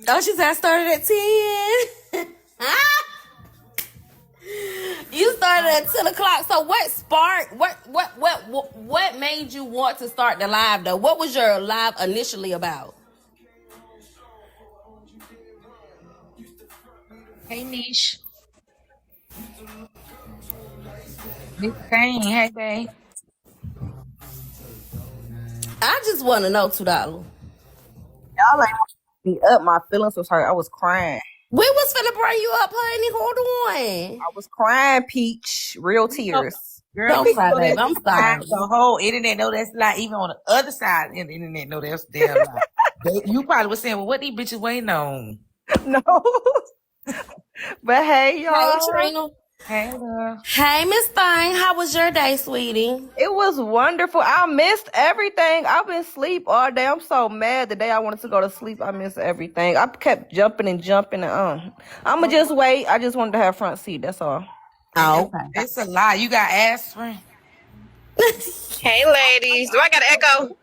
Oh, she said I started at 10. You started at 10 o'clock. So what sparked, what made you want to start the live though? What was your live initially about? Hey, Niche. Miss Kane. Hey, babe. I just want to know $2. Y'all ain't me up. My feelings was hurt. I was crying. We was finna bring you up, honey. Hold on. I was crying, Peach. Real Oh, tears. girl, Don't you cry, know baby. that's I'm a lie. sorry. The whole internet know that's a lie. Even on the other side of the internet know that's a damn lie. You probably was saying, well, what these bitches waiting on? No. But hey, Hey, y'all. Trina. Hey, girl. Hey, Miss Thing. How was your day, sweetie? It was wonderful. I missed everything. I've been asleep all day. I'm so mad. The day I wanted to go to sleep, I missed everything. I kept jumping and jumping. I'ma just wait. I just wanted to have front seat. That's all. Oh, okay. It's a lie. You got aspirin? Hey, ladies. Do I got an echo?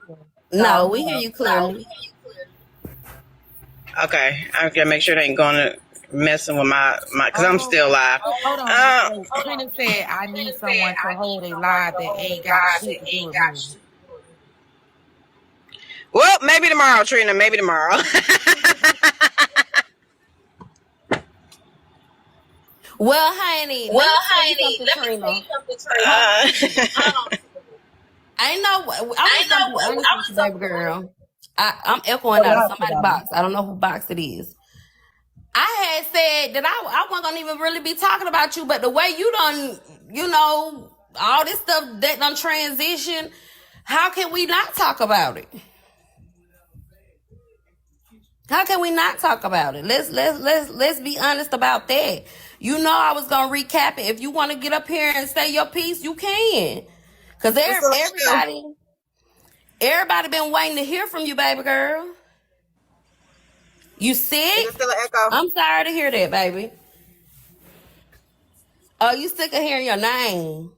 No, we hear you clearly. Okay. I gotta make sure they ain't going to messing with my because I'm still live. Hold on. Wait. Trina said, I need someone to hold a lie that ain't got shit to do with me. Well, maybe tomorrow, Trina. Maybe tomorrow. Well, honey, let me tell you something, Trina. I know. I was gonna be honest with you, baby girl. I'm echoing out of somebody's box. I don't know who box it is. I had said that I wasn't gonna even really be talking about you, but the way you done, all this stuff that done transition, how can we not talk about it? How can we not talk about it? Let's be honest about that. You know I was gonna recap it. If you want to get up here and say your piece, you can. Cause everybody been waiting to hear from you, baby girl. You sick? Is it still an echo? I'm sorry to hear that, baby. Oh, you sick of hearing your name?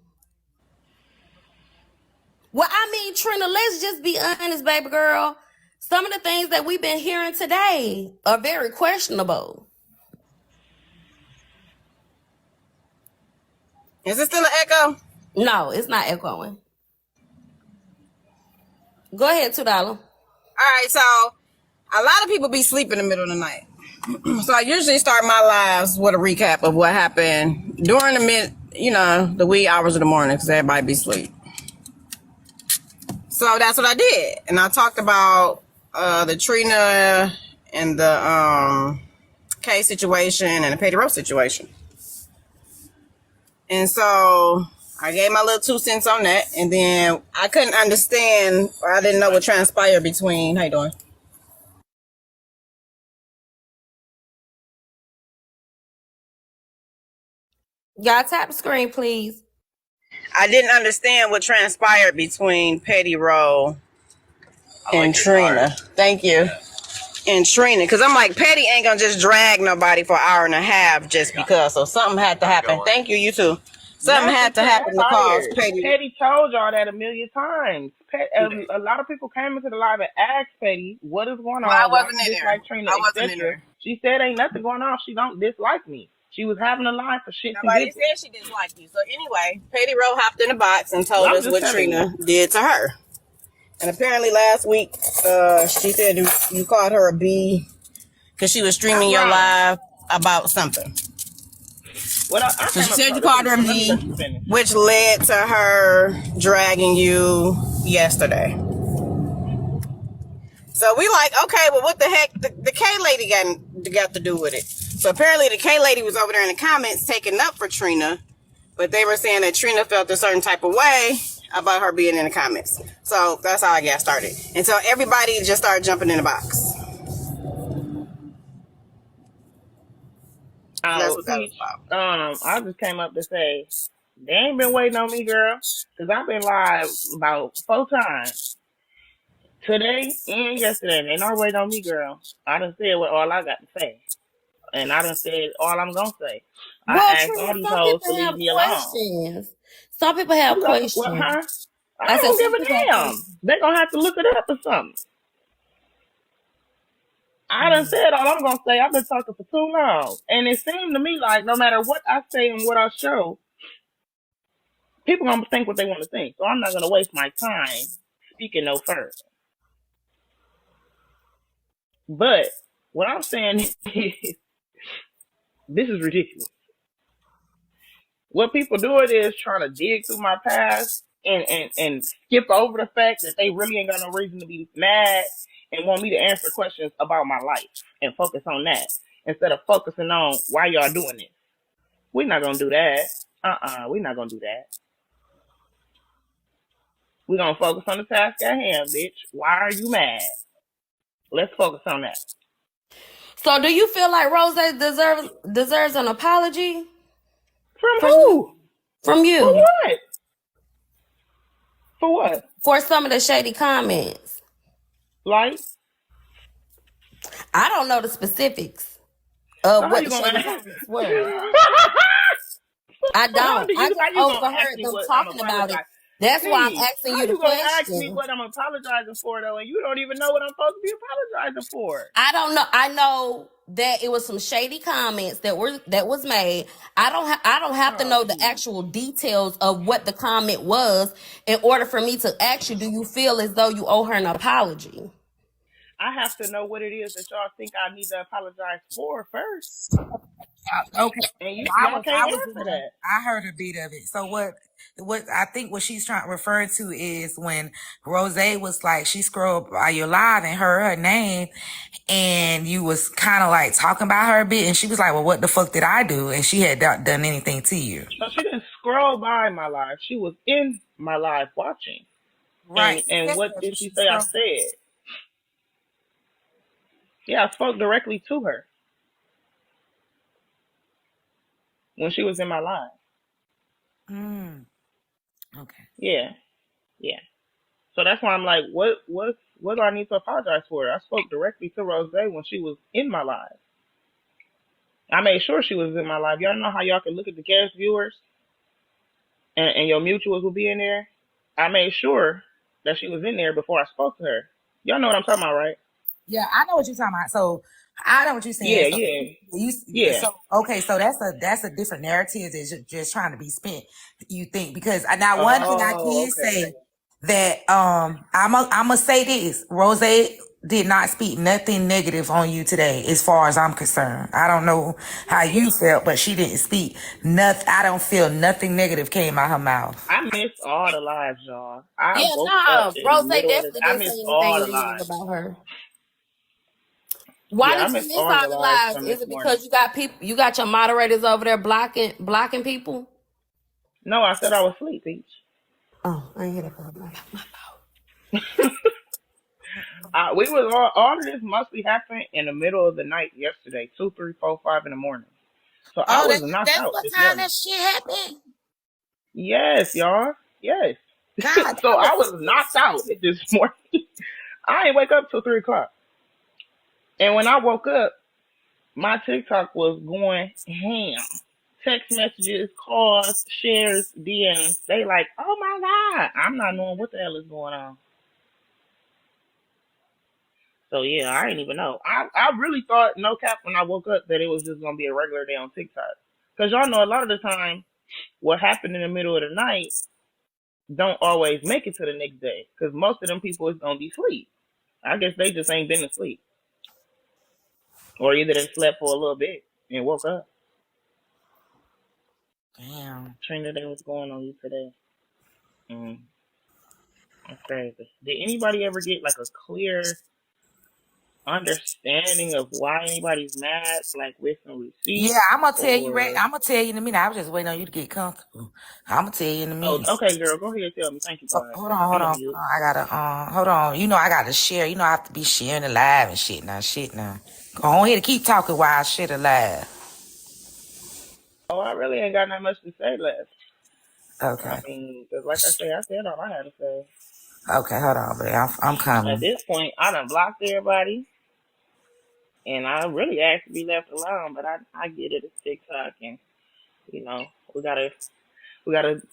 Well, I mean, Trina, let's just be honest, baby girl. Some of the things that we've been hearing today are very questionable. Is it still an echo? No, it's not echoing. Go ahead, $2. All right. So a lot of people be sleeping in the middle of the night. So I usually start my lives with a recap of what happened during the wee hours of the morning because everybody be asleep. So that's what I did. And I talked about the Trina and the K situation and the Petty Roast situation. And so I gave my little 2 cents on that. And then I couldn't understand, or I didn't know what transpired between. How you doing? Y'all tap the screen, please. I didn't understand what transpired between Petty Roll and Trina. Thank you. And Trina. Because I'm like, Petty ain't going to just drag nobody for an hour and a half just because. So something had to happen. Thank you, you too. Something had to happen to cause Petty. Petty told y'all that a million times. A lot of people came into the live and asked Petty, what is going on? Well, I Why wasn't you in there. dislike Trina, I wasn't in etc. there. She said ain't nothing going on. She don't dislike me. She was having a line for shit Nobody and said she didn't like you. So anyway, Petty Roll hopped in the box and told I'm us just what telling Trina did to her. And apparently last week, she said you called her a B because she was streaming your live about something. Well, So she said you called her a B, which led to her dragging you yesterday. So we like, okay, well, what the heck? The K lady got to do with it. So apparently the K lady was over there in the comments taking up for Trina, but they were saying that Trina felt a certain type of way about her being in the comments. So that's how I got started. And so everybody just started jumping in the box. That's what that was about. I just came up to say, they ain't been waiting on me, girl, because I've been live about 4 times. Today and yesterday. They not waiting on me, girl. I done said what all I got to say. And I done said all I'm going to say. I Well, asked all Trina, these some hoes to people leave have me alone. questions. Some people have questions. Well, huh? I I said don't some give a people have damn. questions. They going to have to look it up or something. I I done said all I'm gonna say. I've been talking for too long, and it seemed to me like no matter what I say and what I show, people gonna think what they want to think. So I'm not gonna waste my time speaking no further. But what I'm saying is, this is ridiculous. What people doing is trying to dig through my past and skip over the fact that they really ain't got no reason to be mad and want me to answer questions about my life and focus on that instead of focusing on why y'all doing this. We're not gonna do that. We're not gonna do that. We're gonna focus on the task at hand, bitch. Why are you mad? Let's focus on that. So do you feel like Rose deserves an apology From from you? who? From For you? what? For what? For some of the shady comments. Like? I don't know the specifics So of how what you the gonna shady ask? comments were. I don't. I just How you gonna overheard ask me them what I'm talking about it. apologizing? That's why I'm Peace. asking How you the you gonna ask me question. what I'm apologizing for though, and you don't even know what I'm supposed to be apologizing for? I don't know. I know that it was some shady comments that was made. I don't have to Oh, know the peace. actual details of what the comment was in order for me to ask you, do you feel as though you owe her an apology? I have to know what it is that y'all think I need to apologize for first, Okay. and I y'all was can't answer that. I heard a bit of it. So what I think what she's referring to is when Rose was like she scrolled by your live and heard her name and you was kind of like talking about her a bit and she was like, well, what the fuck did I do? And she had not done anything to you. So she didn't scroll by my live. She was in my live watching. Right. And Yes, what that's did what she she say I scrolled. said? Yeah, I spoke directly to her when she was in my live. Okay. Yeah, yeah. So that's why I'm like, what do I need to apologize for? I spoke directly to Rose when she was in my live. I made sure she was in my live. Y'all know how y'all can look at the guest viewers and your mutuals will be in there? I made sure that she was in there before I spoke to her. Y'all know what I'm talking about, right? Yeah, I know what you're talking about. So I know what you're saying. Yeah, So yeah, you yeah. so okay, so that's a different narrative that's just trying to be spent. You think because now one thing I Oh, can okay. say that I'm gonna say this: Rose did not speak nothing negative on you today, as far as I'm concerned. I don't know how you felt, but she didn't speak nothing. I don't feel nothing negative came out her mouth. I missed all the lives, y'all. I Yeah, woke up no, in the Rose middle of the. definitely I didn't say missed all anything the negative lives. about her. Why Yeah, I did you missed miss all all the the lives lives? from Is this it morning. because you got your moderators over there blocking people? No, I said I was asleep, Peach. Oh, I ain't hear that part. We was all of this mostly happened in the middle of the night yesterday, 2, 3, 4, 5 in the morning. So I Oh, was knocked that's out what this time morning. that shit happened. Yes, y'all. Yes. God, So that I was was knocked out this morning. I didn't wake up till 3 o'clock. And when I woke up, my TikTok was going ham. Text messages, calls, shares, DMs. They like, oh my God. I'm not knowing what the hell is going on. So yeah, I didn't even know. I really thought, no cap, when I woke up that it was just gonna be a regular day on TikTok. Cause y'all know a lot of the time, what happened in the middle of the night don't always make it to the next day. Cause most of them people is gonna be asleep. I guess they just ain't been asleep, or either they slept for a little bit and woke up. damn. Trina, what's going on you today? Mm, that's crazy. Did anybody ever get like a clear understanding of why anybody's mad, like with some Yeah, receipts, I'm gonna tell you. or? I'm gonna tell you in a minute. I was just waiting on you to get comfortable. I'm gonna tell you in a Oh, minute. okay, girl, go ahead, tell me. Thank you, So God. hold on, I'm hold on on, hold mute. on. I gotta hold on. You know I gotta share. You know I have to be sharing the live and shit now. Go on here to keep talking while I share the live. Oh, I really ain't got that much to say left. I Okay. mean, 'cause like I said all I had to say. Okay, hold on, babe. I'm At coming. this point, I done blocked everybody, and I really asked to be left alone. But I get it. It's TikTok, and you know we gotta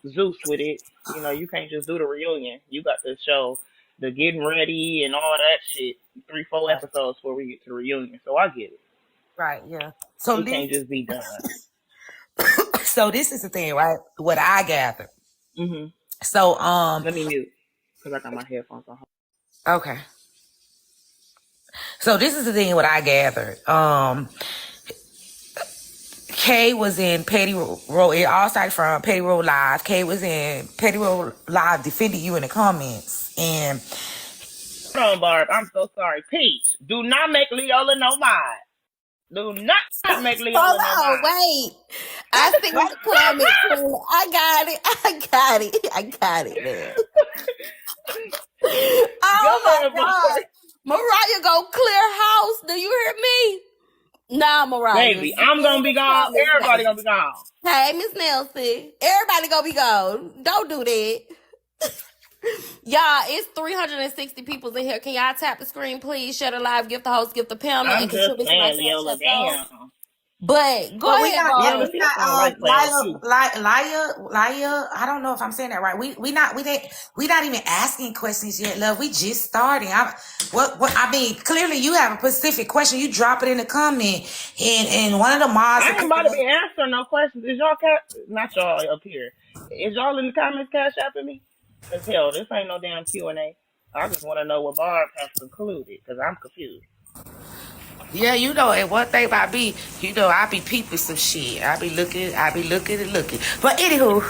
Zeus with it. You know, you can't just do the reunion. You got to show the getting ready and all that shit. 3-4 Right. episodes before we get to the reunion. So I get it. Right, yeah. So It this can't just be done. so this is the thing, right? What I gathered. Mhm. So Let me mute because I got my headphones on. okay. So this is the thing what I gathered. Kay was in Petty Row. It all started from Petty Row Live. Kay was in Petty Row Live defending you in the comments. And Hold on, Barb. I'm so sorry. Peach, do not make Leola no mod. Do not make Leola no Hold on, mod. wait. I see the comment. I got it. I got it, man. Go Oh my ahead, God. Barb. Mariah go clear house. Do you hear me? Nah, Mariah. Baby, I'm You in gonna be the gone. comments, Everybody baby. gonna be gone. Hey, Miss Nelson. Everybody gonna be gone. Don't do that. Y'all, it's 360 people in here. Can y'all tap the screen, please? Share the live, gift the host, gift the panel, I'm and just contribute to my saying, cash Leola, app, though. damn. But go but we ahead, got Leola, Barb. see, that's my white player too. Laya. I don't know if I'm saying that right. We not even asking questions yet, love. We just starting. I mean, clearly you have a specific question. You drop it in the comment, and one of the mods I will ain't pick about it to up. be answering no questions. Is y'all not y'all up here? Is y'all in the comments cash apping me? Cause hell, this ain't no damn Q&A. I just want to know what Barb has concluded, cause I'm confused. Yeah, you know, and one thing about me, you know, I be peeping some shit. I be looking and looking. But anywho,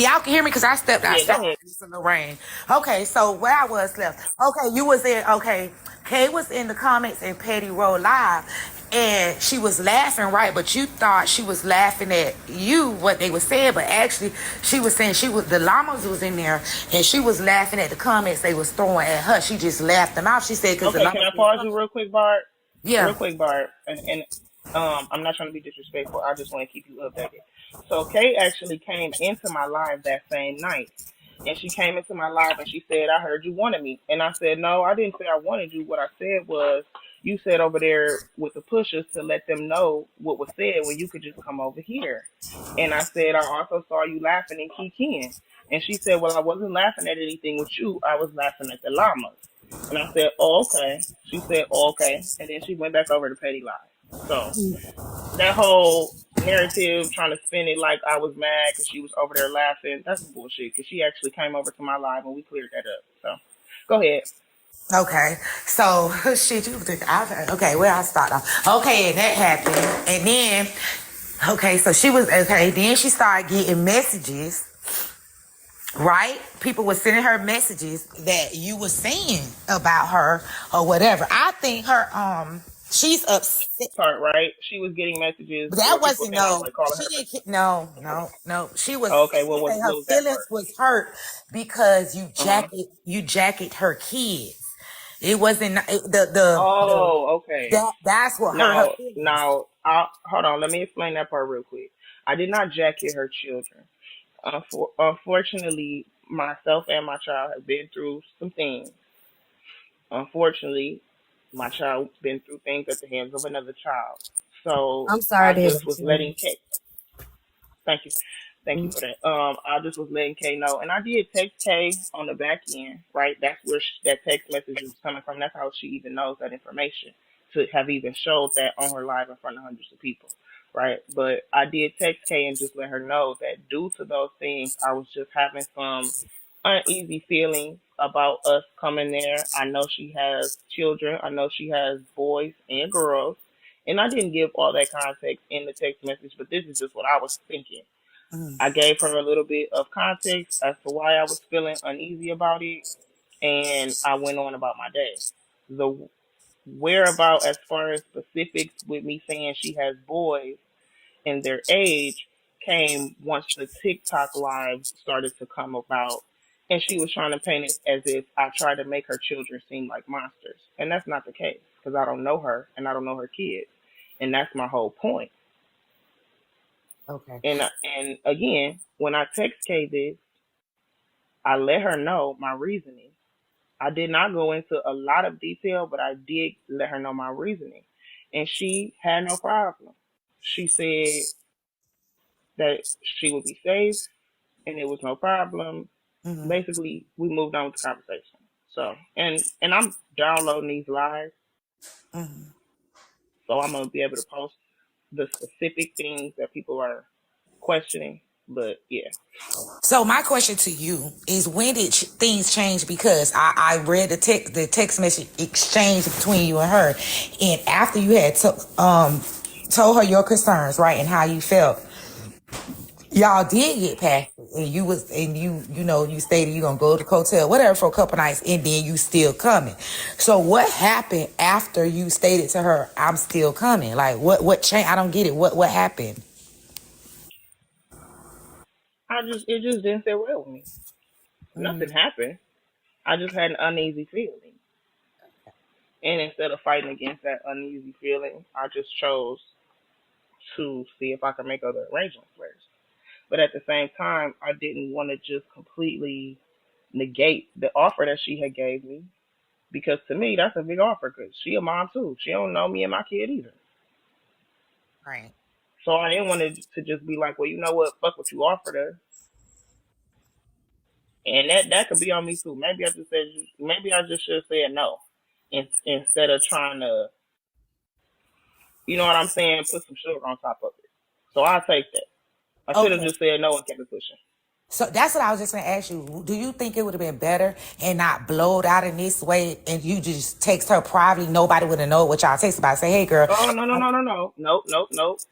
y'all can hear me because I stepped Yeah, go outside. ahead. It's in the rain. Okay, so where I was left. Okay, you was in, okay, Kay was in the comments in Petty Row Live. And she was laughing, right? But you thought she was laughing at you, what they were saying. But actually, she was saying the llamas was in there. And she was laughing at the comments they was throwing at her. She just laughed them out. She said, because the Okay, can llamas I was pause coming. you real quick, Bart? Yeah. Real quick, Bart. And I'm not trying to be disrespectful. I just want to keep you updated. So Kay actually came into my live that same night. And she came into my live and she said, I heard you wanted me. And I said, no, I didn't say I wanted you. What I said was, you said over there with the pushers to let them know what was said when you could just come over here. And I said, I also saw you laughing and kikiing. And she said, well, I wasn't laughing at anything with you. I was laughing at the llamas. And I said, oh, okay. She said, oh, okay. And then she went back over to Petty Live. So that whole narrative trying to spin it like I was mad because she was over there laughing, that's bullshit because she actually came over to my live and we cleared that up. So go ahead. Okay, so shit, you think okay, where I start off? Okay, and that happened, and then okay, so she was okay. Then she started getting messages, right? People were sending her messages that you were saying about her or whatever. I think she's upset. Part right. She was getting messages But that where people wasn't saying I was no. like calling She her. didn't. No. She was. Oh, okay. She said her What was that feelings part? was hurt because Uh huh. you jacket her kids. It wasn't the Oh, okay. that's what hurt her Now, feelings. now, hold on. Let me explain that part real quick. I did not jacket her children. Unfortunately, myself and my child have been through some things. Unfortunately, my child's been through things at the hands of another child. So I'm sorry I to hear just about was you. letting Kay. Thank you. Thank you for that. I just was letting Kay know, and I did text Kay on the back end, right? That's where that text message was coming from. That's how she even knows that information to have even showed that on her live in front of hundreds of people, right? But I did text Kay and just let her know that due to those things, I was just having some uneasy feelings about us coming there. I know she has children. I know she has boys and girls. And I didn't give all that context in the text message, but this is just what I was thinking. Mm, I gave her a little bit of context as to why I was feeling uneasy about it, and I went on about my day. The whereabout, as far as specifics with me saying she has boys and their age, came once the TikTok live started to come about, and she was trying to paint it as if I tried to make her children seem like monsters, and that's not the case because I don't know her and I don't know her kids, and that's my whole point. okay. And again, when I text Kay this, I let her know my reasoning. I did not go into a lot of detail, but I did let her know my reasoning. And she had no problem. She said that she would be safe and it was no problem. Mm, Basically, we moved on with the conversation. So, and I'm downloading these lives, so I'm gonna be able to post the specific things that people are questioning. But yeah. So my question to you is, when did things change? Because I read the text message exchange between you and her, and after you had told her your concerns, right, and how you felt, y'all did get past it, and you stated you gonna go to the hotel, whatever, for a couple nights, and then you still coming. So what happened after you stated to her, I'm still coming? Like what changed? I don't get it. What happened? It just didn't sit well with me. Nothing happened. I just had an uneasy feeling. And instead of fighting against that uneasy feeling, I just chose to see if I could make other arrangements first. But at the same time, I didn't want to just completely negate the offer that she had gave me, because to me that's a big offer, because she a mom too. She don't know me and my kid either. Right. So I didn't want to just be like, well, you know what, fuck what you offered her. And that could be on me too. Maybe I just should have said no, instead of trying to, you know what I'm saying, put some sugar on top of it. So I'll take that. I should have Okay. just said no and kept it pushing. So that's what I was just gonna ask you. Do you think it would have been better and not blowed out in this way, and you just text her privately? Nobody would have known what y'all text about. Say, hey, girl. Oh, no. Nope.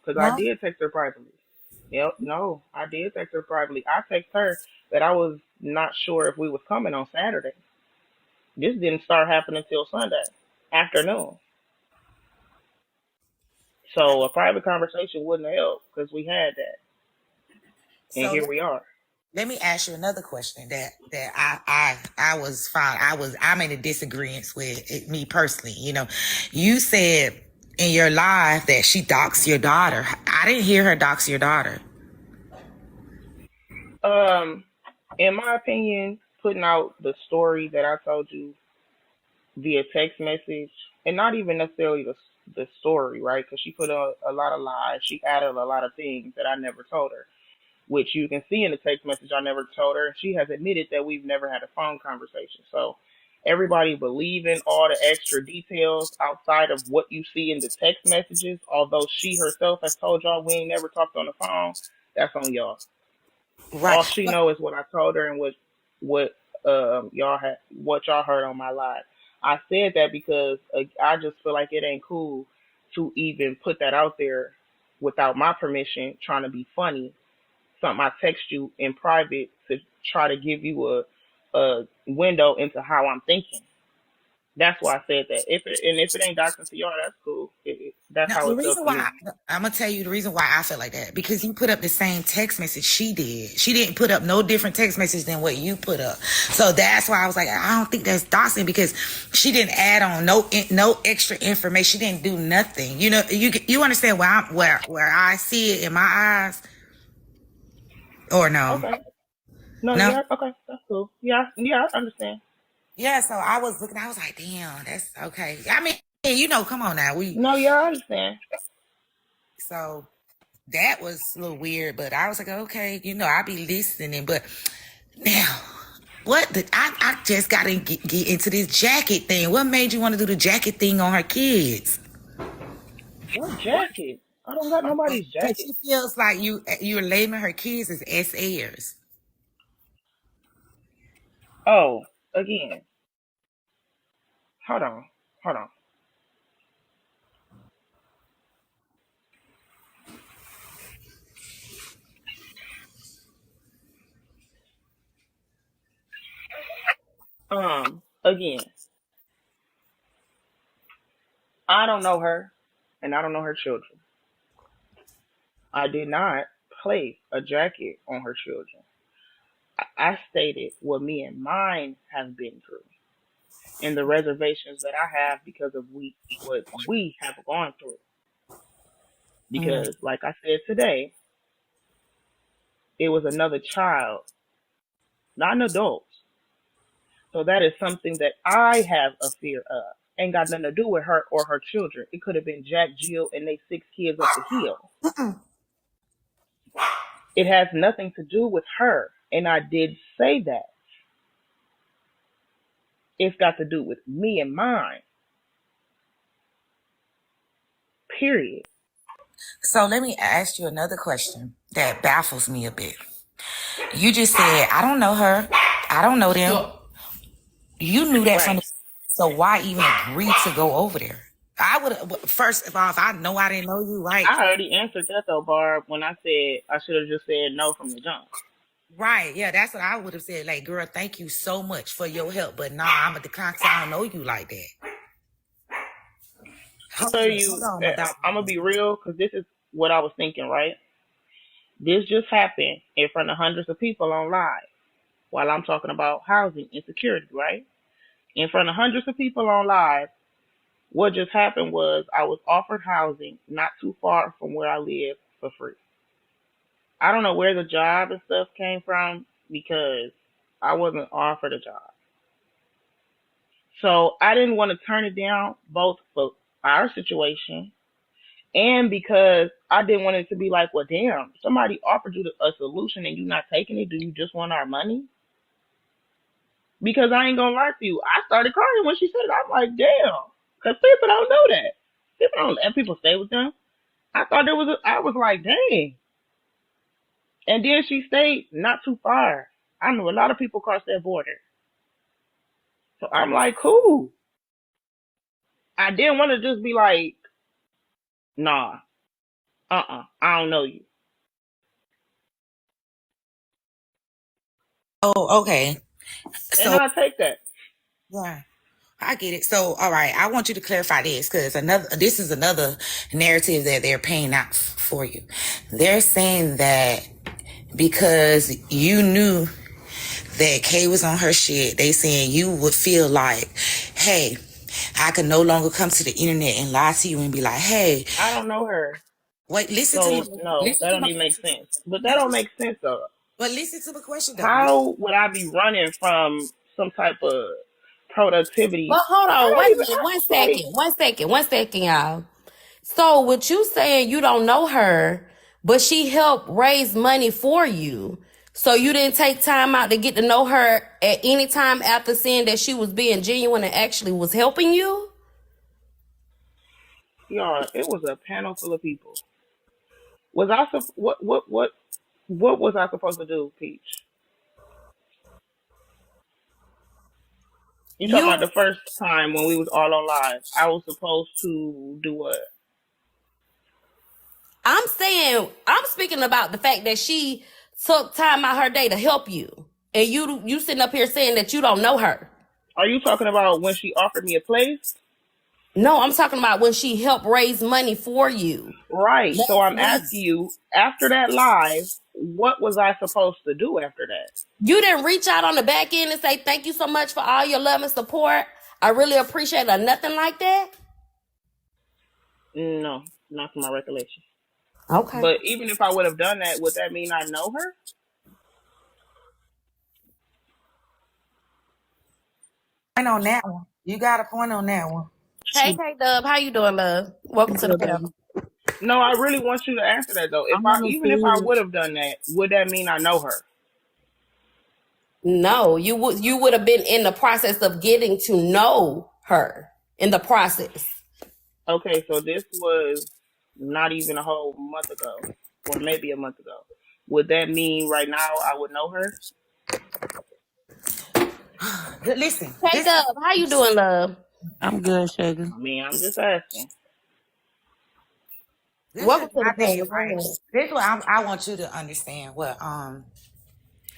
Because I No. did text her privately. Yep, no, I did text her privately. I text her that I was not sure if we was coming on Saturday. This didn't start happening until Sunday afternoon. So a private conversation wouldn't have helped, because we had that, and So here we are. let me ask you another question that I was fine. I'm in a disagreement with me personally. You said in your live that she doxed your daughter. I didn't hear her dox your daughter. Um, in my opinion, putting out the story that I told you via text message, and not even necessarily the story, right? Because she put a lot of lies. She added a lot of things that I never told her, which you can see in the text message I never told her. She has admitted that we've never had a phone conversation. So everybody believing all the extra details outside of what you see in the text messages, although she herself has told y'all we ain't never talked on the phone, that's on y'all. Right. All she know is what I told her, and what what y'all heard on my live. I said that because I just feel like it ain't cool to even put that out there without my permission, trying to be funny. Something I text you in private to try to give you a window into how I'm thinking. That's why I said that. If it ain't doxing to y'all, that's cool. That's Now, how the it felt reason to me. why I'm gonna tell you the reason why I feel like that, because you put up the same text message she did. She didn't put up no different text message than what you put up. So that's why I was like, I don't think that's doxing, because she didn't add on no extra information. She didn't do nothing. You understand where I see it in my eyes, or no? Okay. No, No. yeah, okay, that's cool. Yeah, I understand. Yeah. So I was looking. I was like, damn, that's okay. I mean, come on now. No, yeah, I understand. So that was a little weird, but I was like, okay, I'll be listening. But now, I just got to get into this jacket thing. What made you want to do the jacket thing on her kids? What jacket? I don't got nobody's Because jacket. she feels like you're labeling her kids as SAers. Oh, again. Hold on. Hold on. Again, I don't know her, and I don't know her children. I did not place a jacket on her children. I stated what me and mine have been through, and the reservations that I have because of what we have gone through. Mm. Because, like I said today, it was another child, not an adult. So that is something that I have a fear of. Ain't got nothing to do with her or her children. It could have been Jack, Jill, and they 6 kids up the hill. It has nothing to do with her. And I did say that. It's got to do with me and mine. Period. So let me ask you another question that baffles me a bit. You just said, I don't know her. I don't know them. You knew that from Right. the, so why even agree to go over there? I would, first of all, if I know I didn't know you, right? I already answered that though, Barb, when I said I should have just said no from the jump. Right, yeah, that's what I would have said. Like, girl, thank you so much for your help, but nah, I'm a decline 'cause I don't know you like that. Hold Tell on, hold you, on, my dog. I'm gonna be real because this is what I was thinking. Right, this just happened in front of hundreds of people on live while I'm talking about housing insecurity. Right, in front of hundreds of people on live. What just happened was I was offered housing not too far from where I live for free. I don't know where the job and stuff came from because I wasn't offered a job. So I didn't want to turn it down both for our situation and because I didn't want it to be like, well, damn, somebody offered you a solution and you're not taking it. Do you just want our money? Because I ain't going to lie to you. I started crying when she said it. I'm like, damn. Because people don't know that. People don't let people stay with them. I thought there was I was like, dang. And then she stayed not too far. I know a lot of people cross that border. So I'm like, cool. I didn't want to just be like, nah, I don't know you. Oh, okay. And So, I take that. yeah, I get it. So, all right, I want you to clarify this because this is another narrative that they're paying out for you. They're saying that because you knew that Kay was on her shit, they saying you would feel like, hey, I can no longer come to the internet and lie to you and be like, hey, I don't know her. wait, listen to So me. no, Listen that to don't my even make question. sense. But that don't make sense though. But listen to the question though. How would I be running from some type of But productivity? hold I on, don't wait a even minute, like one second, y'all. So with you saying you don't know her, but she helped raise money for you. So you didn't take time out to get to know her at any time after seeing that she was being genuine and actually was helping you? y'all, it was a panel full of people. Was I what was I supposed to do, Peach? You talking You about the first time when we was all on live? I was supposed to do what? I'm speaking about the fact that she took time out her day to help you. And you sitting up here saying that you don't know her. Are you talking about when she offered me a place? No, I'm talking about when she helped raise money for you. Right. So Last I'm week. asking you, after that live, what was I supposed to do after that? You didn't reach out on the back end and say thank you so much for all your love and support. I really appreciate it or nothing like that. No, not to my recollection. Okay. But even if I would have done that, would that mean I know her? Point on that one. You got a point on that one. Hey, K Dub, how you doing, love? Welcome to the Good, panel. baby. No, I really want you to answer that though. I If I want to even if I see. would have done that, would that mean I know her? No, you would have been in the process of getting to know her in the process. Okay, so this was not even a whole month ago, or maybe a month ago. Would that mean right now I would know her? Listen, K Dub, how you doing, love? I'm good, Sugar. I mean, I'm just asking. this is Welcome to the my thing, panel. Go right? ahead. This is what I want you to understand. What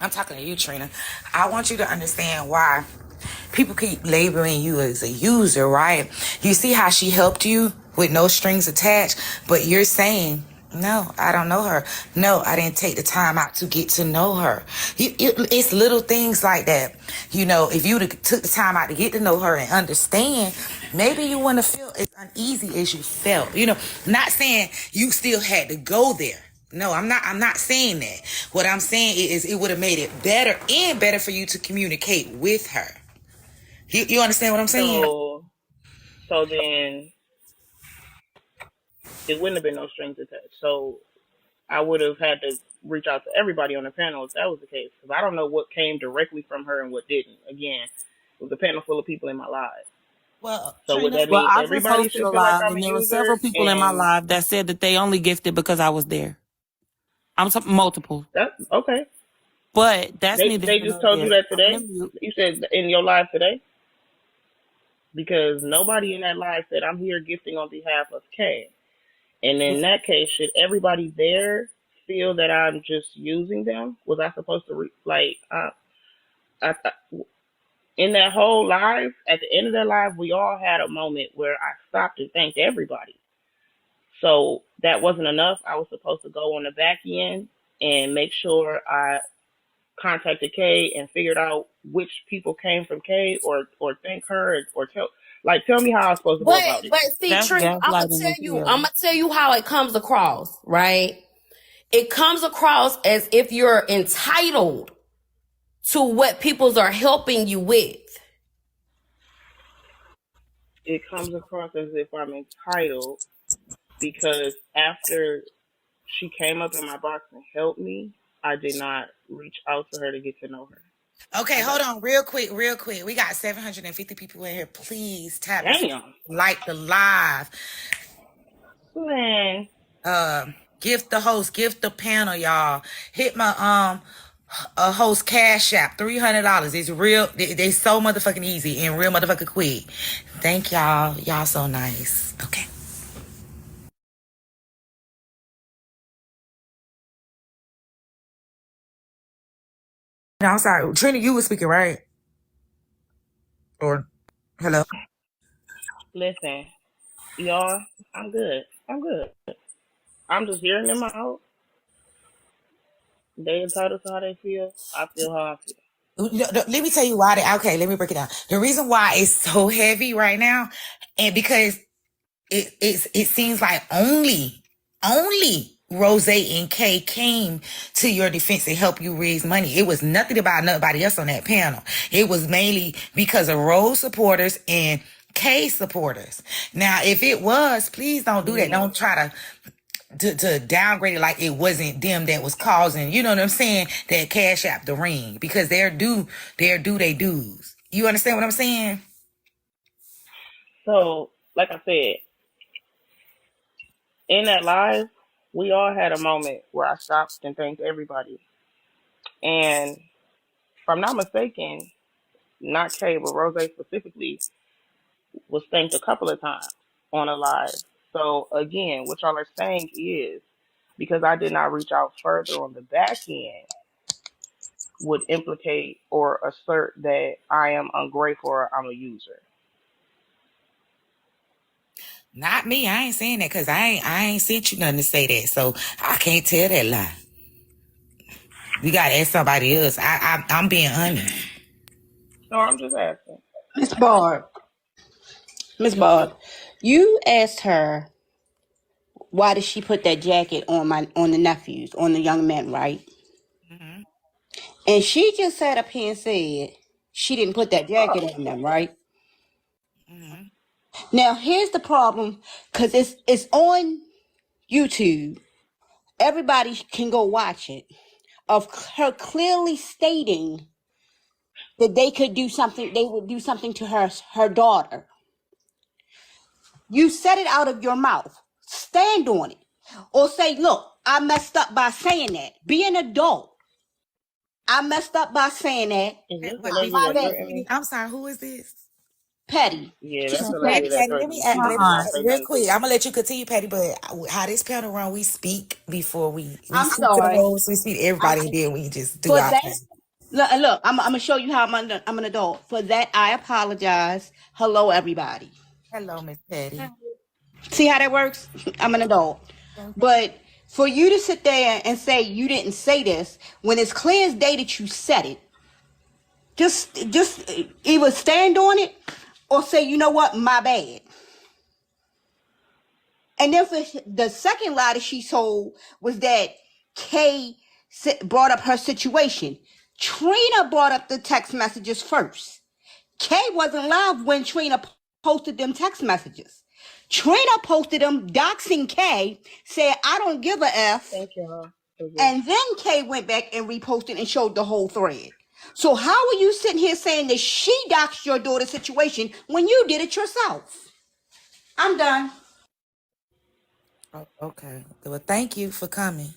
I'm talking to you, Trina. I want you to understand why people keep labeling you as a user, right? You see how she helped you with no strings attached, but you're saying, no, I don't know her. No, I didn't take the time out to get to know her. It's little things like that. You know, if you took the time out to get to know her and understand, maybe you wouldn't have felt as uneasy as you felt. You know, not saying you still had to go there. No, I'm not saying that. What I'm saying is it would have made it better and better for you to communicate with her. You understand what I'm saying? So then it wouldn't have been no strings attached. So I would have had to reach out to everybody on the panel if that was the case, because I don't know what came directly from her and what didn't. Again, was a panel full of people in my live. Well, So would Trina, that Well, mean I just everybody hosted should a feel like live, I'm a and there were user? several people in my And live that said that they only gifted because I was there. I'm multiple, that's okay. but that's They neither here just nor told you there. that I'm gonna today. mute. You said in your live today, because nobody in that live said I'm here gifting on behalf of Kay. And in that case, should everybody there feel that I'm just using them? Was I supposed to I, in that whole live? At the end of that live, we all had a moment where I stopped and thanked everybody. So that wasn't enough. I was supposed to go on the back end and make sure I contacted Kay and figured out which people came from Kay or thank her or tell me how I was supposed to go about it. But see, That's Trina, gaslighting I'm altogether. gonna tell you how it comes across, right? It comes across as if you're entitled to what peoples are helping you with. It comes across as if I'm entitled because after she came up in my box and helped me, I did not reach out to her to get to know her. okay, hold on, real quick. We got 750 people in here. Please tap the Damn. like the live. Man. Gift the host, gift the panel, y'all. Hit my a host cash app, $300. It's real. They so motherfucking easy and real motherfucking quick. Thank y'all. Y'all so nice. Okay. No, I'm sorry. Trina, you were speaking, right? Or hello? Listen, y'all, I'm good. I'm good. I'm just hearing them out. They entitled to how they feel. I feel how I feel. Let me tell you why. Okay, let me break it down. The reason why it's so heavy right now, and because it seems like only Rose and Kay came to your defense to help you raise money. It was nothing about nobody else on that panel. It was mainly because of Rose supporters and Kay supporters. Now, if it was, please don't do that. Don't try to downgrade it like it wasn't them that was causing, you know what I'm saying, that cash app the ring, because they're due they dues. You understand what I'm saying? So, like I said, in that live, we all had a moment where I stopped and thanked everybody. And if I'm not mistaken, not Kay, but Rose specifically was thanked a couple of times on a live. So again, what y'all are saying is because I did not reach out further on the back end would implicate or assert that I am ungrateful or I'm a user. Not me. I ain't saying that because I ain't sent you nothing to say that. So I can't tell that lie. We gotta ask somebody else. I'm being honest. No, I'm just asking. Miss Barb, Miss Barb, you asked her why did she put that jacket on the nephews, on the young men, right? Mm-hmm. And she just sat up here and said she didn't put that jacket on them, right? Mm-hmm. Now here's the problem, because it's on YouTube. Everybody can go watch it. Of her clearly stating that they would do something to her daughter. You said it out of your mouth. Stand on it. Or say, look, I messed up by saying that. Be an adult. I messed up by saying that. Is this the Well, lady My that before you bad. threatened finish, me? I'm sorry. Who is this? Petty. Yeah, She's that's the lady petty. that Let threatened me me. She said don't say real nothing to quick. me. I'm gonna let you continue, Patty. But how this panel run, we speak before we I'm speak to the sorry. host, we speak to everybody, and then we just do For our that, thing. look, I'm going to show you how I'm an adult. For that, I apologize. Hello, everybody. Hello, Miss Patty. See how that works? I'm an adult. But for you to sit there and say you didn't say this, when it's clear as day that you said it, just either stand on it or say, you know what, my bad. And then for the second lie that she told was that Kay brought up her situation. Trina brought up the text messages first. Kay wasn't live when Trina posted them text messages. Trina posted them doxing Kay, said, I don't give a F. Thank y'all. And then Kay went back and reposted and showed the whole thread. So how are you sitting here saying that she doxed your daughter's situation when you did it yourself? I'm done. Oh, okay. Well, thank you for coming.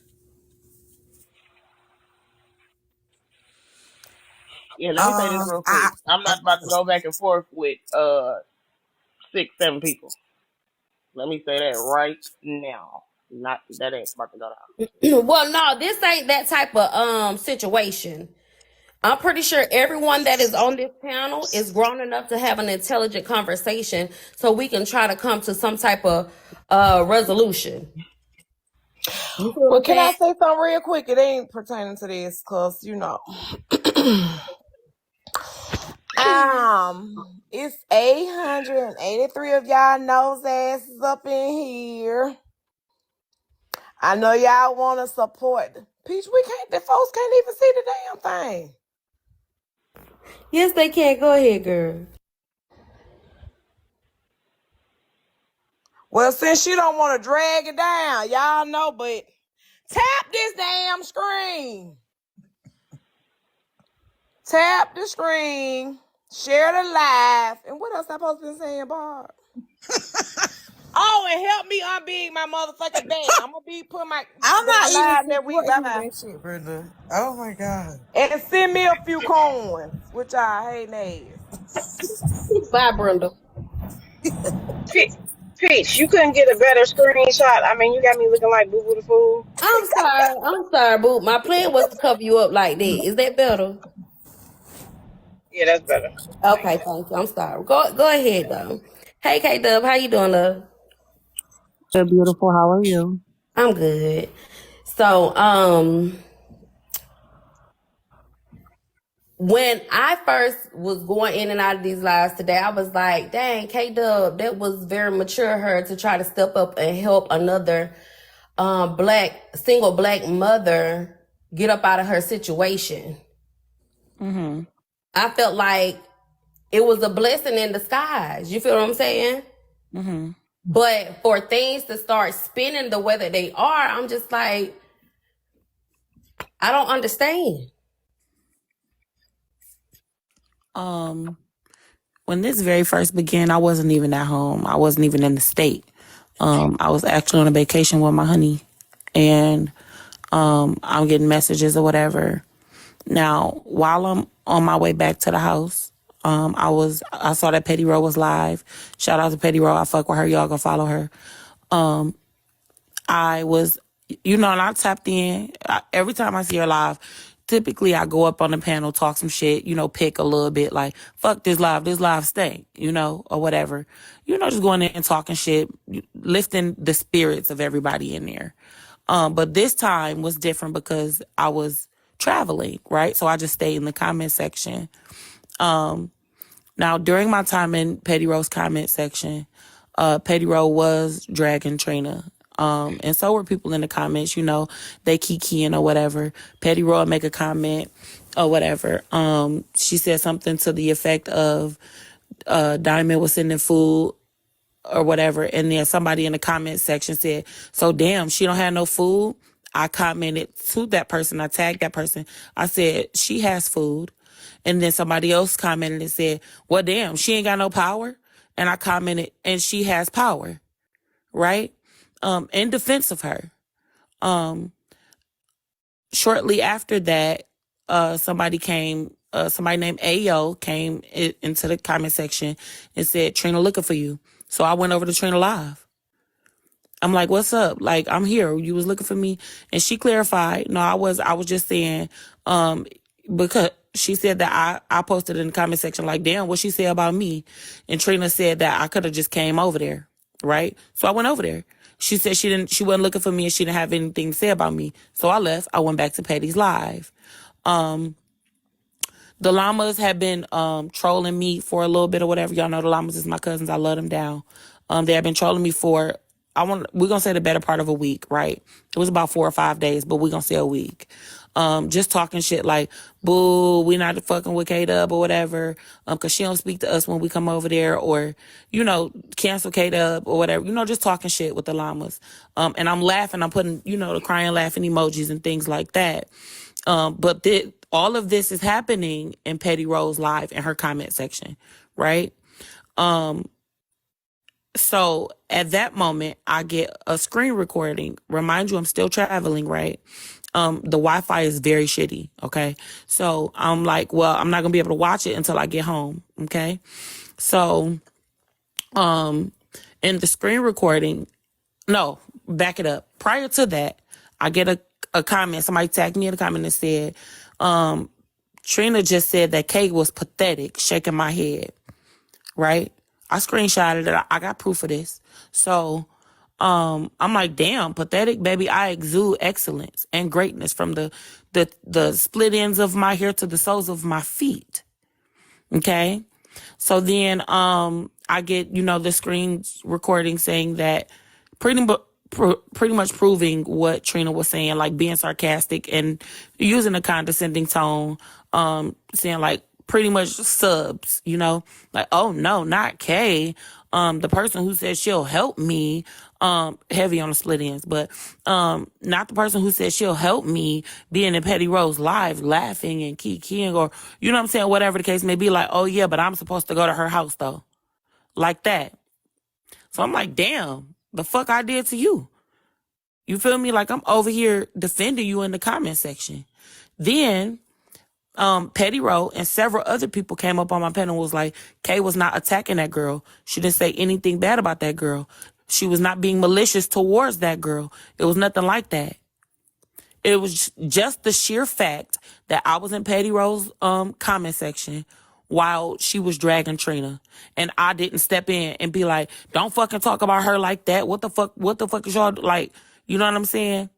Yeah, let me say this real quick. I'm not about to go back and forth with 6, 7 people. Let me say that right now. Not that ain't about to go down. Well, no, this ain't that type of situation. I'm pretty sure everyone that is on this panel is grown enough to have an intelligent conversation so we can try to come to some type of resolution. You see what Well, I'm can I saying? say something real quick? It ain't pertaining to this, cause it's 883 of y'all nose asses up in here. I know y'all want to support Peach. The folks can't even see the damn thing. Yes, they can. Go ahead, girl. Well, since she don't want to drag it down, y'all know, but tap this damn screen. Tap the screen. Share the live. And what else I supposed to be saying, Barb? Oh, and help me unbig my motherfucking band. I'm gonna be putting my I'm damn not even live that week. supporting Bye-bye. that shit, Brenda. Oh my God. And send me a few coins, which I hate ass. Bye, Brenda. Peach, you couldn't get a better screenshot. I mean, you got me looking like Boo Boo the Fool. I'm sorry. I'm sorry, boo. My plan was to cover you up like that. Is that better? Yeah, that's better. Thank Okay, you. thank you. I'm sorry. Go ahead though. Hey, K Dub, how you doing, love? Good, beautiful. How are you? I'm good. So, when I first was going in and out of these lives today, I was like, dang, K Dub, that was very mature of her to try to step up and help another single black mother get up out of her situation. Mm-hmm. I felt like it was a blessing in disguise. You feel what I'm saying? Mm-hmm. But for things to start spinning the way that they are, I'm just like, I don't understand. When this very first began, I wasn't even at home. I wasn't even in the state. I was actually on a vacation with my honey, and I'm getting messages or whatever. Now, while I'm on my way back to the house, I saw that Petty Row was live. Shout out to Petty Row. I fuck with her. Y'all go follow her. I was, and I tapped in. Every time I see her live, typically I go up on the panel, talk some shit, pick a little bit like, fuck this live stink, or whatever. Just going in and talking shit, lifting the spirits of everybody in there. But this time was different because I was traveling, right? So I just stayed in the comment section. Now, during my time in Petty Row's comment section, Petty Row was dragging Trina. And so were people in the comments, they kikiing or whatever. Petty Row would make a comment or whatever. She said something to the effect of Diamond was sending food or whatever. And then somebody in the comment section said, so damn, she don't have no food. I commented to that person. I tagged that person. I said, she has food. And then somebody else commented and said, well, damn, she ain't got no power. And I commented, and she has power, right? In defense of her. Shortly after that, somebody named Ayo came into the comment section and said, Trina looking for you. So I went over to Trina Live. I'm like, what's up? Like, I'm here. You was looking for me? And she clarified, no, I was just saying, because she said that I posted in the comment section, like, damn, what she said about me. And Trina said that I could have just came over there. Right? So I went over there. She said she wasn't looking for me and she didn't have anything to say about me. So I left. I went back to Patty's Live. The llamas have been trolling me for a little bit or whatever. Y'all know the llamas is my cousins. I love them down. They have been trolling me for, we're going to say the better part of a week, right? It was about 4 or 5 days, but we're going to say a week. Just talking shit like, boo, we not fucking with K-Dub or whatever, cause she don't speak to us when we come over there, or, cancel K-Dub or whatever, just talking shit with the llamas. And I'm laughing, I'm putting, the crying, laughing emojis and things like that. But all of this is happening in Petty Rose live in her comment section, right? So at that moment, I get a screen recording. Remind you, I'm still traveling, right? The Wi-Fi is very shitty, okay? So I'm like, well, I'm not gonna be able to watch it until I get home, okay? So, in the screen recording, no, back it up. Prior to that, I get a comment. Somebody tagged me in a comment and said, Trina just said that Kay was pathetic, shaking my head, right? I screenshotted it. I got proof of this. So I'm like, damn, pathetic, baby. I exude excellence and greatness from the split ends of my hair to the soles of my feet. Okay. So then I get, the screen recording saying that pretty much proving what Trina was saying, like being sarcastic and using a condescending tone, saying like pretty much subs, like, oh no, not Kay. The person who said she'll help me, heavy on the split ends, but not the person who said she'll help me being in Petty Rose live, laughing and kikiing, or you know what I'm saying, whatever the case may be, like, oh yeah, but I'm supposed to go to her house though. Like that. So I'm like, damn, the fuck I did to you? You feel me? Like I'm over here defending you in the comment section. Then Petty Rowe and several other people came up on my panel and was like, Kay was not attacking that girl. She didn't say anything bad about that girl. She was not being malicious towards that girl. It was nothing like that. It was just the sheer fact that I was in Petty Rowe's comment section while she was dragging Trina. And I didn't step in and be like, don't fucking talk about her like that. What the fuck is y'all like? You know what I'm saying?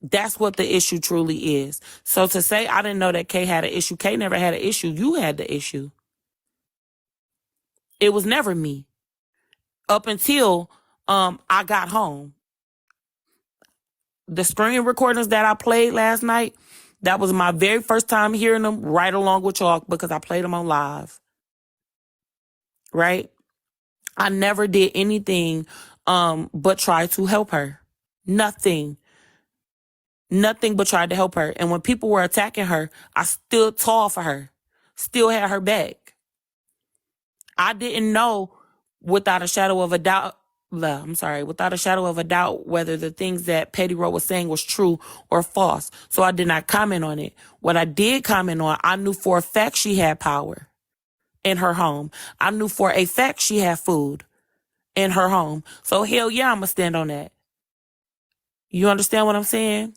That's what the issue truly is. So to say I didn't know that Kay had an issue, Kay never had an issue. You had the issue. It was never me. Up until I got home. The screen recordings that I played last night, that was my very first time hearing them right along with y'all because I played them on live. Right? I never did anything but try to help her. Nothing but tried to help her. And when people were attacking her, I stood tall for her. Still had her back. I didn't know without a shadow of a doubt, whether the things that Petty Rowe was saying was true or false. So I did not comment on it. What I did comment on, I knew for a fact she had power in her home. I knew for a fact she had food in her home. So hell yeah, I'm going to stand on that. You understand what I'm saying?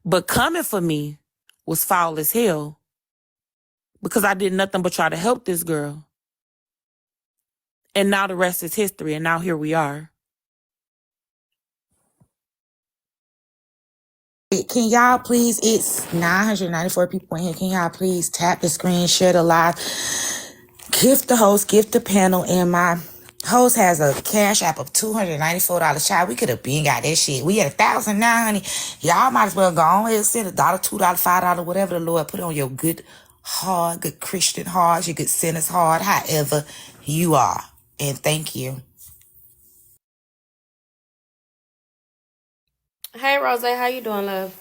But coming for me was foul as hell because I did nothing but try to help this girl. And now the rest is history. And now here we are. Can y'all please, it's 994 people in here. Can y'all please tap the screen, share the live, gift the host, gift the panel, and my host has a cash app of $294. Child, we could have been got that shit. We had 1,000 now, honey. Y'all might as well go on and send $1, $2, $5, whatever the Lord put on your good heart, good Christian heart, your good sinner's heart, however you are. And thank you. Hey, Rose, how you doing, love?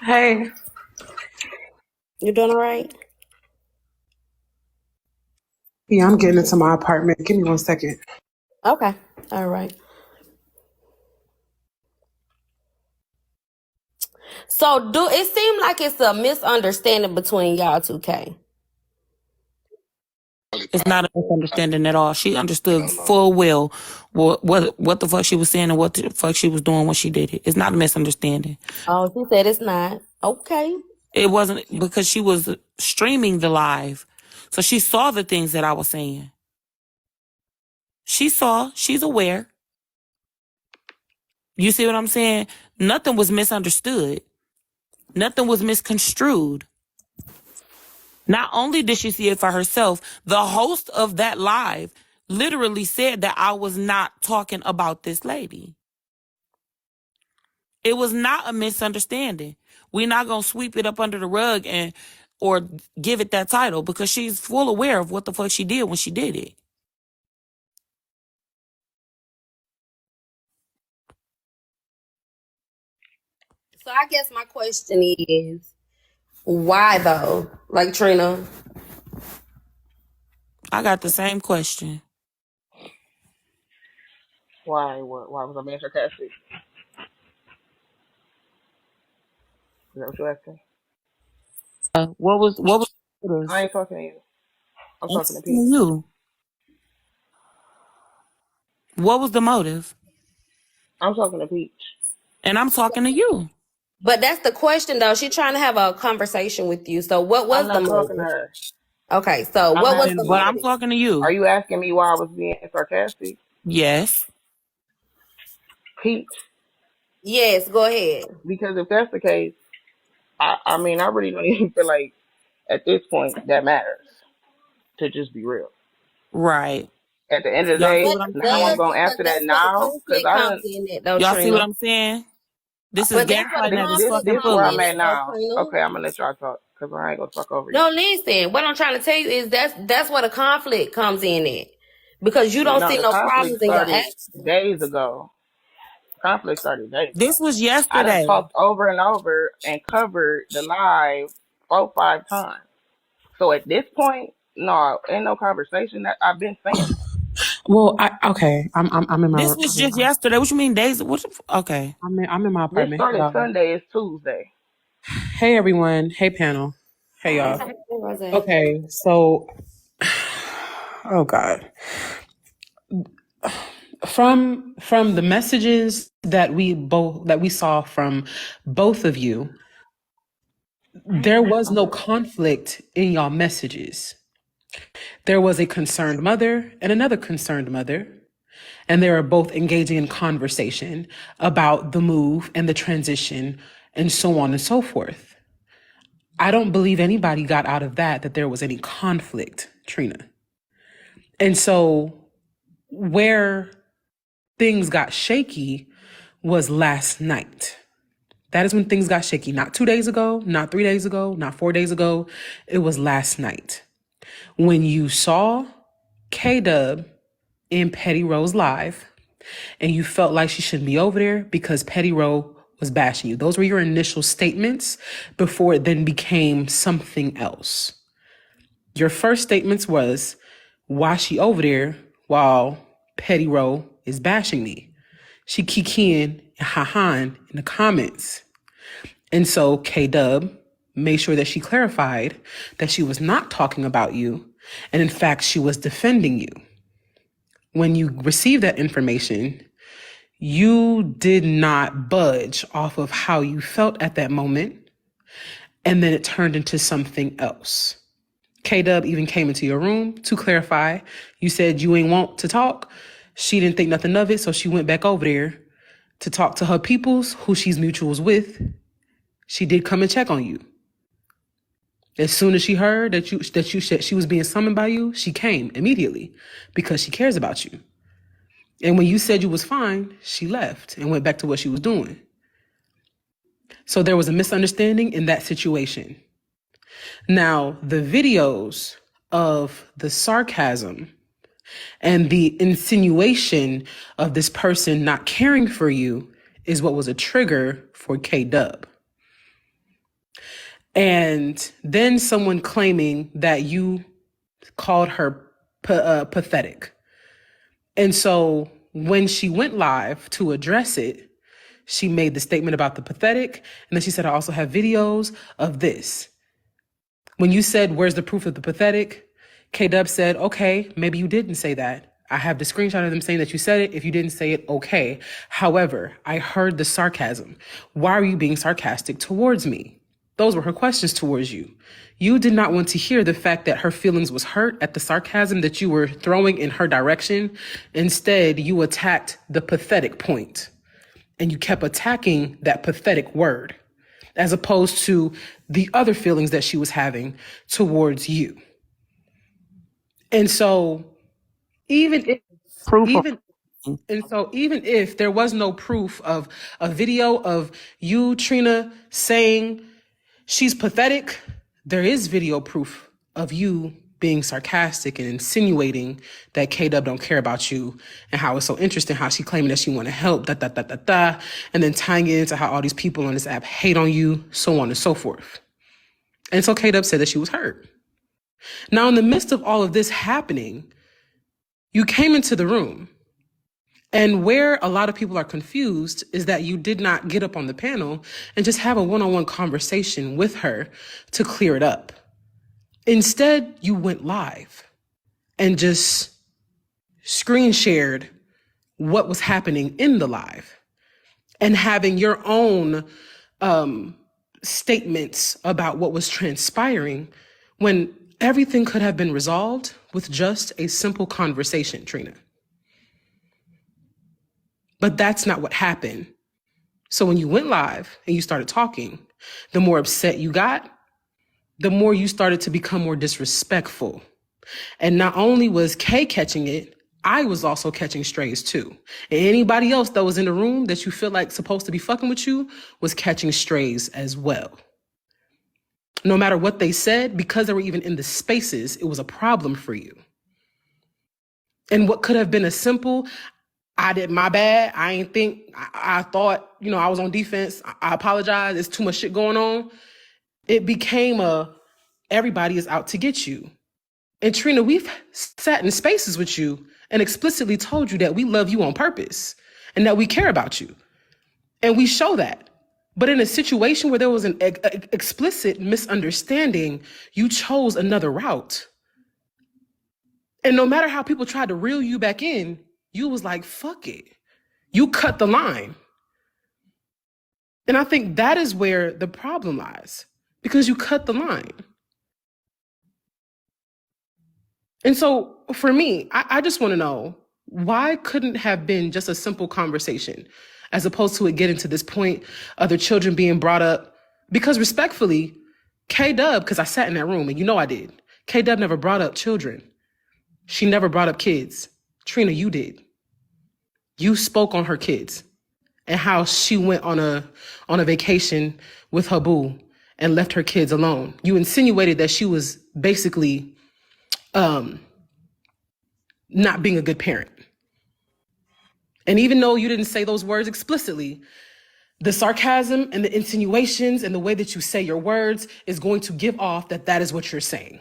Hey. You doing all right? Yeah, I'm getting into my apartment. Give me 1 second. Okay. All right. So do it seem like it's a misunderstanding between y'all 2K? It's not a misunderstanding at all. She understood full well what the fuck she was saying and what the fuck she was doing when she did it. It's not a misunderstanding. Oh, she said it's not. Okay. It wasn't because she was streaming the live. So she saw the things that I was saying. She's aware. You see what I'm saying? Nothing was misunderstood. Nothing was misconstrued. Not only did she see it for herself, the host of that live literally said that I was not talking about this lady. It was not a misunderstanding. We're not going to sweep it up under the rug or give it that title because she's full aware of what the fuck she did when she did it. So I guess my question is, why though? Like Trina. I got the same question. Why? Why was I being sarcastic? Is that what you're asking? What was the motive? I ain't talking to you. I'm I'm talking to talking Peach. to you. What was the motive? I'm talking to Peach. And I'm talking to you. But that's the question though. She's trying to have a conversation with you. So what I'm was the not talking to motive? her. Okay, so I'm what was the asking But you. I'm motive? talking to Are you. you asking me why I was being sarcastic? Yes. Peach. Yes, go ahead. Because if that's the case, I mean, I really don't even feel like at this point that matters. To just be real. Right. At the end of the Y'all see day, But what I'm it how I'm does saying? gonna because answer that that's where the now? Because conflict I comes didn't. in it though, Y'all see what Trina. I'm saying? This is But that's where the gaslighting at its conflict fucking This comes where in I'm fullest. at it though, now. Trina. Okay, I'm gonna let y'all talk because I ain't gonna talk over you. No, listen. What I'm trying to tell you is that's where the conflict comes in it. Because you don't No, see the no conflict problems in your started actions. days ago. Conflict started days ago. This was I done yesterday. talked over and over and covered the live 4, 5 times. So at this point, no, ain't no conversation. That I've been saying that. Well, okay. I'm in This my was just yesterday. What you mean days? Okay. I'm in my This apartment. Hey started y'all. Sunday. It's Tuesday. Hey everyone. Hey panel. Hey Hey, y'all. Rose. Okay, so oh God. From the messages that we saw from both of you, there was no conflict in y'all messages. There was a concerned mother and another concerned mother, and they were both engaging in conversation about the move and the transition and so on and so forth. I don't believe anybody got out of that there was any conflict, Trina. And so where things got shaky was last night. That is when things got shaky. Not 2 days ago, not 3 days ago, not 4 days ago. It was last night. When you saw K Dub in Petty Rose live and you felt like she shouldn't be over there because Petty Row was bashing you. Those were your initial statements before it then became something else. Your first statements was, why she over there while Petty Row is bashing me? She kikiing and ha-haing in the comments. And so K-Dub made sure that she clarified that she was not talking about you. And in fact, she was defending you. When you received that information, you did not budge off of how you felt at that moment. And then it turned into something else. K-Dub even came into your room to clarify. You said you ain't want to talk. She didn't think nothing of it, so she went back over there to talk to her peoples who she's mutuals with. She did come and check on you. As soon as she heard that she was being summoned by you, she came immediately because she cares about you. And when you said you was fine, she left and went back to what she was doing. So there was a misunderstanding in that situation. Now, the videos of the sarcasm and the insinuation of this person not caring for you is what was a trigger for K-Dub. And then someone claiming that you called her pathetic. And so when she went live to address it, she made the statement about the pathetic. And then she said, I also have videos of this. When you said, where's the proof of the pathetic? K-Dub said, okay, maybe you didn't say that. I have the screenshot of them saying that you said it. If you didn't say it, okay. However, I heard the sarcasm. Why are you being sarcastic towards me? Those were her questions towards you. You did not want to hear the fact that her feelings was hurt at the sarcasm that you were throwing in her direction. Instead, you attacked the pathetic point, and you kept attacking that pathetic word as opposed to the other feelings that she was having towards you. And so even if Proof of even even if there was no proof of a video of you, Trina, saying she's pathetic, there is video proof of you being sarcastic and insinuating that K-Dub don't care about you and how it's so interesting how she claiming that she want to help, and then tying it into how all these people on this app hate on you, so on and so forth. And so K-Dub said that she was hurt. Now, in the midst of all of this happening, you came into the room. And where a lot of people are confused is that you did not get up on the panel and just have a one-on-one conversation with her to clear it up. Instead, you went live and just screen shared what was happening in the live and having your own statements about what was transpiring when everything could have been resolved with just a simple conversation, Trina. But that's not what happened. So when you went live and you started talking, the more upset you got, the more you started to become more disrespectful. And not only was Kay catching it, I was also catching strays too. And anybody else that was in the room that you feel like supposed to be fucking with you was catching strays as well. No matter what they said, because they were even in the spaces, it was a problem for you. And what could have been a simple, I did my bad, I ain't think, I thought, I was on defense, I apologize, there's too much shit going on. It became everybody is out to get you. And Trina, we've sat in spaces with you and explicitly told you that we love you on purpose and that we care about you. And we show that. But in a situation where there was an explicit misunderstanding, you chose another route. And no matter how people tried to reel you back in, you was like, fuck it. You cut the line. And I think that is where the problem lies, because you cut the line. And so for me, I just want to know, why couldn't have been just a simple conversation as opposed to it getting to this point, other children being brought up? Because respectfully, K-Dub, because I sat in that room and I did, K-Dub never brought up children. She never brought up kids. Trina, you did. You spoke on her kids and how she went on a vacation with her boo and left her kids alone. You insinuated that she was basically not being a good parent. And even though you didn't say those words explicitly, the sarcasm and the insinuations and the way that you say your words is going to give off that is what you're saying.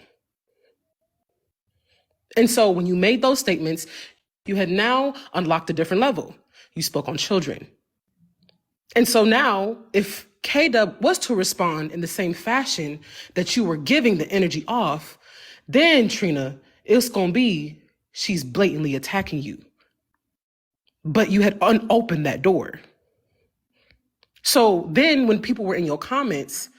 And so when you made those statements, you had now unlocked a different level. You spoke on children. And so now, if K-Dub was to respond in the same fashion that you were giving the energy off, then Trina, it's going to be, she's blatantly attacking you. But you had unopened that door. So then when people were in your comments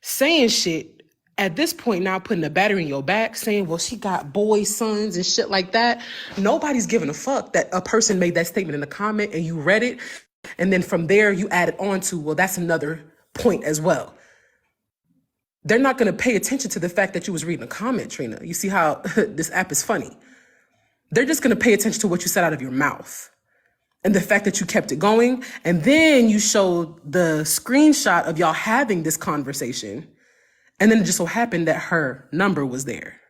saying shit, at this point now putting a battery in your back, saying, well, she got boys, sons, and shit like that. Nobody's giving a fuck that a person made that statement in the comment and you read it. And then from there, you added on to, well, that's another point as well. They're not going to pay attention to the fact that you was reading a comment, Trina. You see how this app is funny. They're just going to pay attention to what you said out of your mouth and the fact that you kept it going. And then you showed the screenshot of y'all having this conversation. And then it just so happened that her number was there.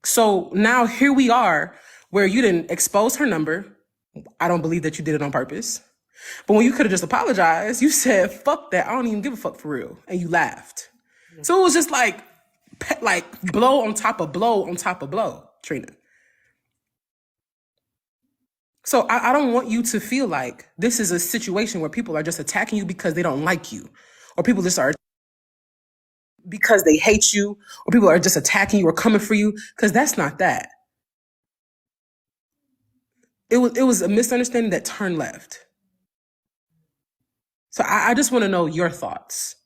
So now here we are where you didn't expose her number. I don't believe that you did it on purpose. But when you could have just apologized, you said, fuck that. I don't even give a fuck for real. And you laughed. Yeah. So it was just like blow on top of blow on top of blow, Trina. So I don't want you to feel like this is a situation where people are just attacking you because they don't like you, or people just are because they hate you, or people are just attacking you or coming for you, because that's not that. It was a misunderstanding that turned left. So I just want to know your thoughts.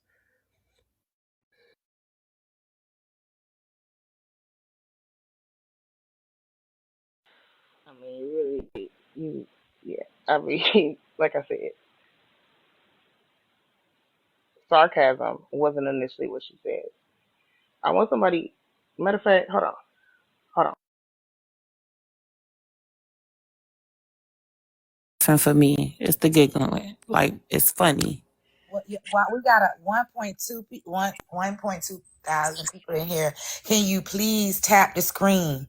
I mean, really, yeah. I mean, like I said, sarcasm wasn't initially what she said. I want somebody, matter of fact, hold on. For me, it's the giggling. Like, it's funny. Well, we got a 1.2 thousand people in here. Can you please tap the screen,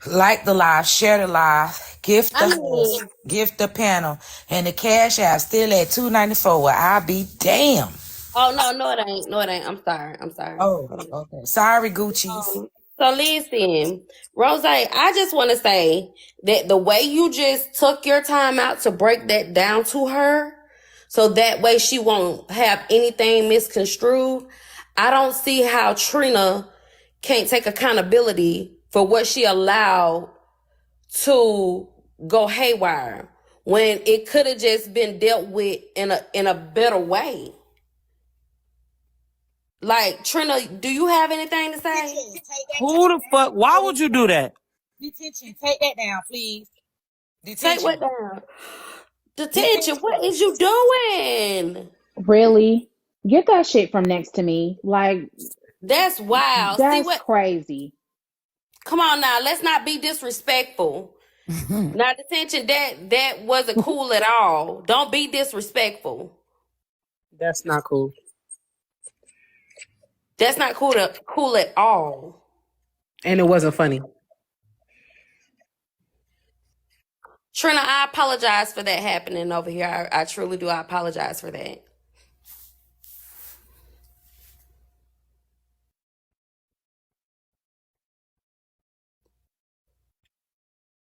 like the live, share the live, gift the host, gift the panel, and the cash app still at $2.94. Well, I'll be damn. Oh no, it ain't. No, it ain't. I'm sorry. Oh, Hold on. okay. Sorry, Gucci's. So listen, Rose, I just want to say that the way you just took your time out to break that down to her, so that way she won't have anything misconstrued, I don't see how Trina can't take accountability for what she allowed to go haywire when it could have just been dealt with in a better way. Like, Trina, do you have anything to say? Who the fuck? Why would you do that? Detention, take that down, please. Take what Detention. down? Detention, what is you doing? Really? Get that shit from next to me. Like, That's wild. See that's what? crazy. Come on now, let's not be disrespectful. Now, Detention, that wasn't cool at all. Don't be disrespectful. That's not cool. That's not cool at all. And it wasn't funny. Trina, I apologize for that happening over here. I truly do. I apologize for that.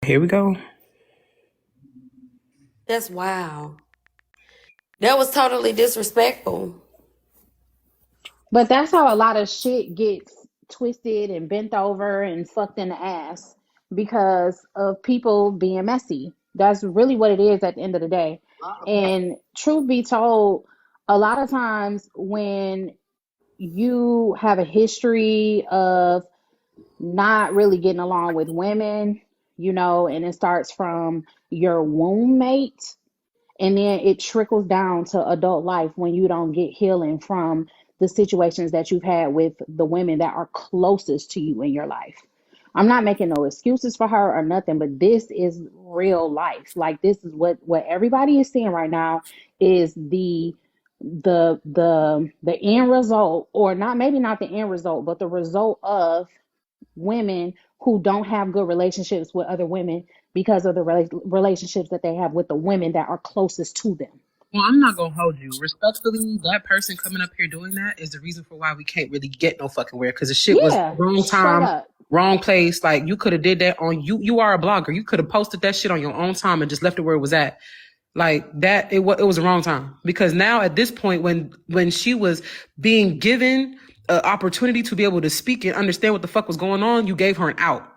Here we go. That's wow. That was totally disrespectful. But that's how a lot of shit gets twisted and bent over and fucked in the ass because of people being messy. That's really what it is at the end of the day. And truth be told, a lot of times when you have a history of not really getting along with women, and it starts from your womb mate, and then it trickles down to adult life when you don't get healing from the situations that you've had with the women that are closest to you in your life. I'm not making no excuses for her or nothing, but this is real life. Like, this is what everybody is seeing right now is the end result, or not, maybe not the end result, but the result of women who don't have good relationships with other women because of the relationships that they have with the women that are closest to them. Well, I'm not gonna hold you. Respectfully, that person coming up here doing that is the reason for why we can't really get no fucking where. Because the shit was wrong time, wrong place. Like, you could have did that on you. You are a blogger. You could have posted that shit on your own time and just left it where it was at. Like that, it was the wrong time. Because now at this point, when she was being given an opportunity to be able to speak and understand what the fuck was going on, you gave her an out.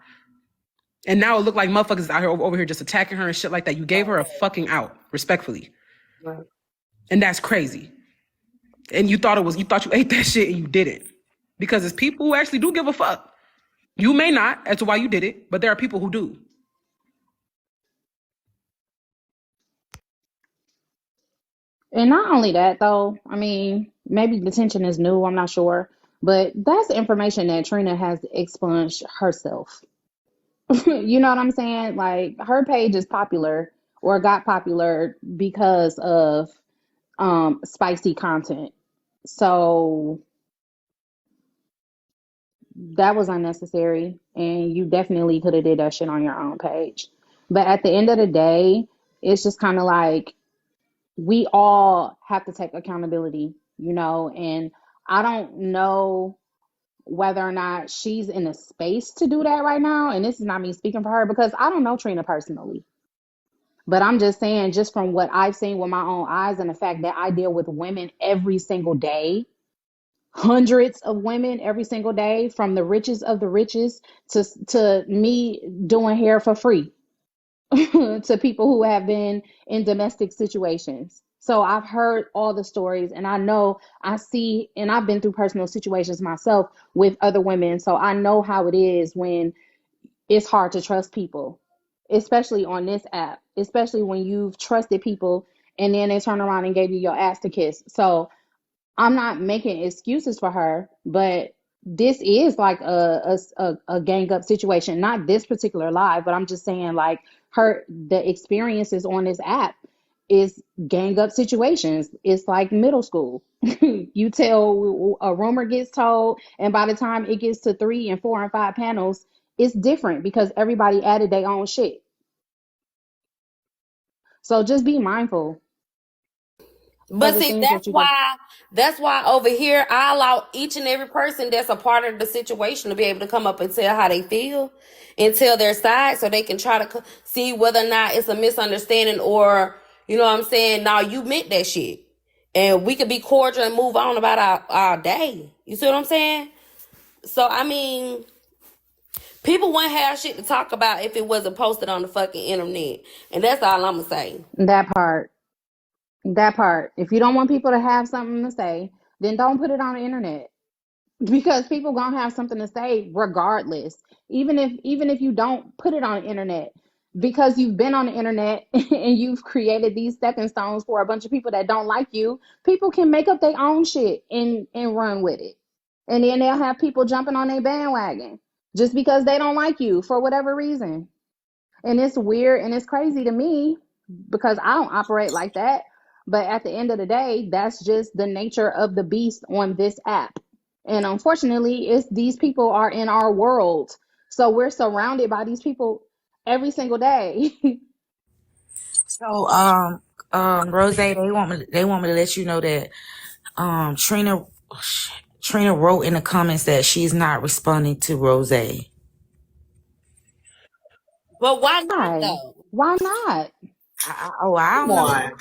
And now it looked like motherfuckers out here over here just attacking her and shit like that. You gave her a fucking out, respectfully. Right. And that's crazy. And you thought you ate that shit and you didn't. Because it's people who actually do give a fuck. You may not as to why you did it, but there are people who do. And not only that, though, I mean, maybe detention is new, I'm not sure. But that's information that Trina has expunged herself. You know what I'm saying? Like, her page is popular or got popular because of spicy content. So that was unnecessary, and you definitely could have did that shit on your own page. But at the end of the day, it's just kind of like we all have to take accountability, and I don't know whether or not she's in a space to do that right now. And this is not me speaking for her because I don't know Trina personally. But I'm just saying, just from what I've seen with my own eyes and the fact that I deal with women every single day, hundreds of women every single day, from the richest of the richest to me doing hair for free to people who have been in domestic situations. So I've heard all the stories, and I know, I see, and I've been through personal situations myself with other women. So I know how it is when it's hard to trust people, especially on this app, especially when you've trusted people and then they turn around and gave you your ass to kiss. So I'm not making excuses for her, but this is like a gang up situation. Not this particular live, but I'm just saying, like, the experiences on this app It's gang up situations. It's like middle school. You tell a rumor gets told, and by the time it gets to 3 and 4 and 5 panels, it's different because everybody added their own shit. So just be mindful of But the see, things that you do. that's why over here I allow each and every person that's a part of the situation to be able to come up and tell how they feel and tell their side, so they can try to see whether or not it's a misunderstanding, or you know what I'm saying. Now you meant that shit, and we could be cordial and move on about our day. You see what I'm saying? So I mean, people wouldn't have shit to talk about if it wasn't posted on the fucking internet, and that's all I'm gonna say. That part. That part. If you don't want people to have something to say, then don't put it on the internet. Because people gonna have something to say regardless. Even if you don't put it on the internet, because you've been on the internet and you've created these stepping stones for a bunch of people that don't like you, people can make up their own shit and run with it. And then they'll have people jumping on their bandwagon just because they don't like you for whatever reason. And it's weird and it's crazy to me because I don't operate like that. But at the end of the day, that's just the nature of the beast on this app. And unfortunately, it's these people are in our world. So we're surrounded by these people every single day. So, Rose, they want me to let you know that Trina wrote in the comments that she's not responding to Rose. But why not Why? though? Why not? I Come don't know. on.